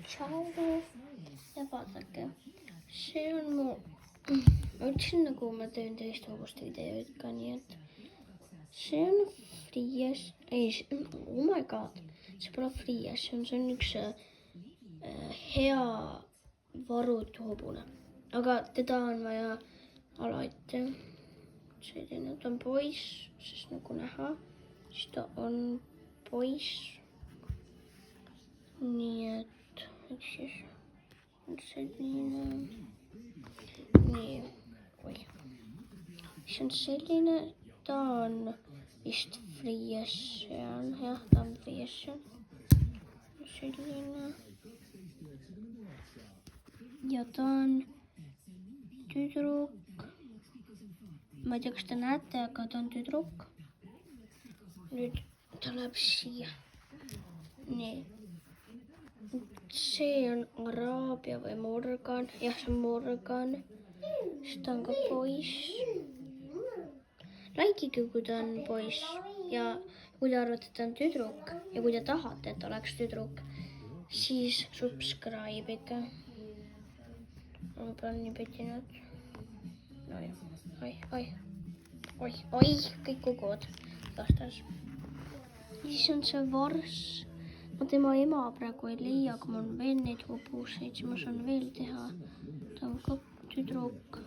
Tšau ja vaadake, see on mu, ma ütlesin nagu ma teen teist hobust videoid ka, nii et see on Fries, ei, oh my god, see pole Fries, see on üks hea varutu hobune, aga teda on vaja alati. Selline, ta on poiss, sest nagu näha, siis ta on poiss. Nii et, eks siis on selline, nii, oi, see on selline, ta on vist Fries, jah, ta on Fries, selline. Ja ta on tüdruk. Ma ei tea, kas te näete, aga ta on tüdruk. Nüüd ta läheb siia. Nii. See on Araabia või Morgan. Jah, see on Morgan. Siis ta on ka poiss. Likeige, kui ta on poiss. Ja kui te arvate, et ta on tüdruk. Ja kui te tahate, et oleks tüdruk, siis subscribe ikka. Ma pean nii petinud. Oi, kõik kukuvad lastas. Siis on see Vars. Ma tema ema praegu ei leia, aga mul on veel neid hobuseid, siis ma saan veel teha. Ta on ka tüdruk.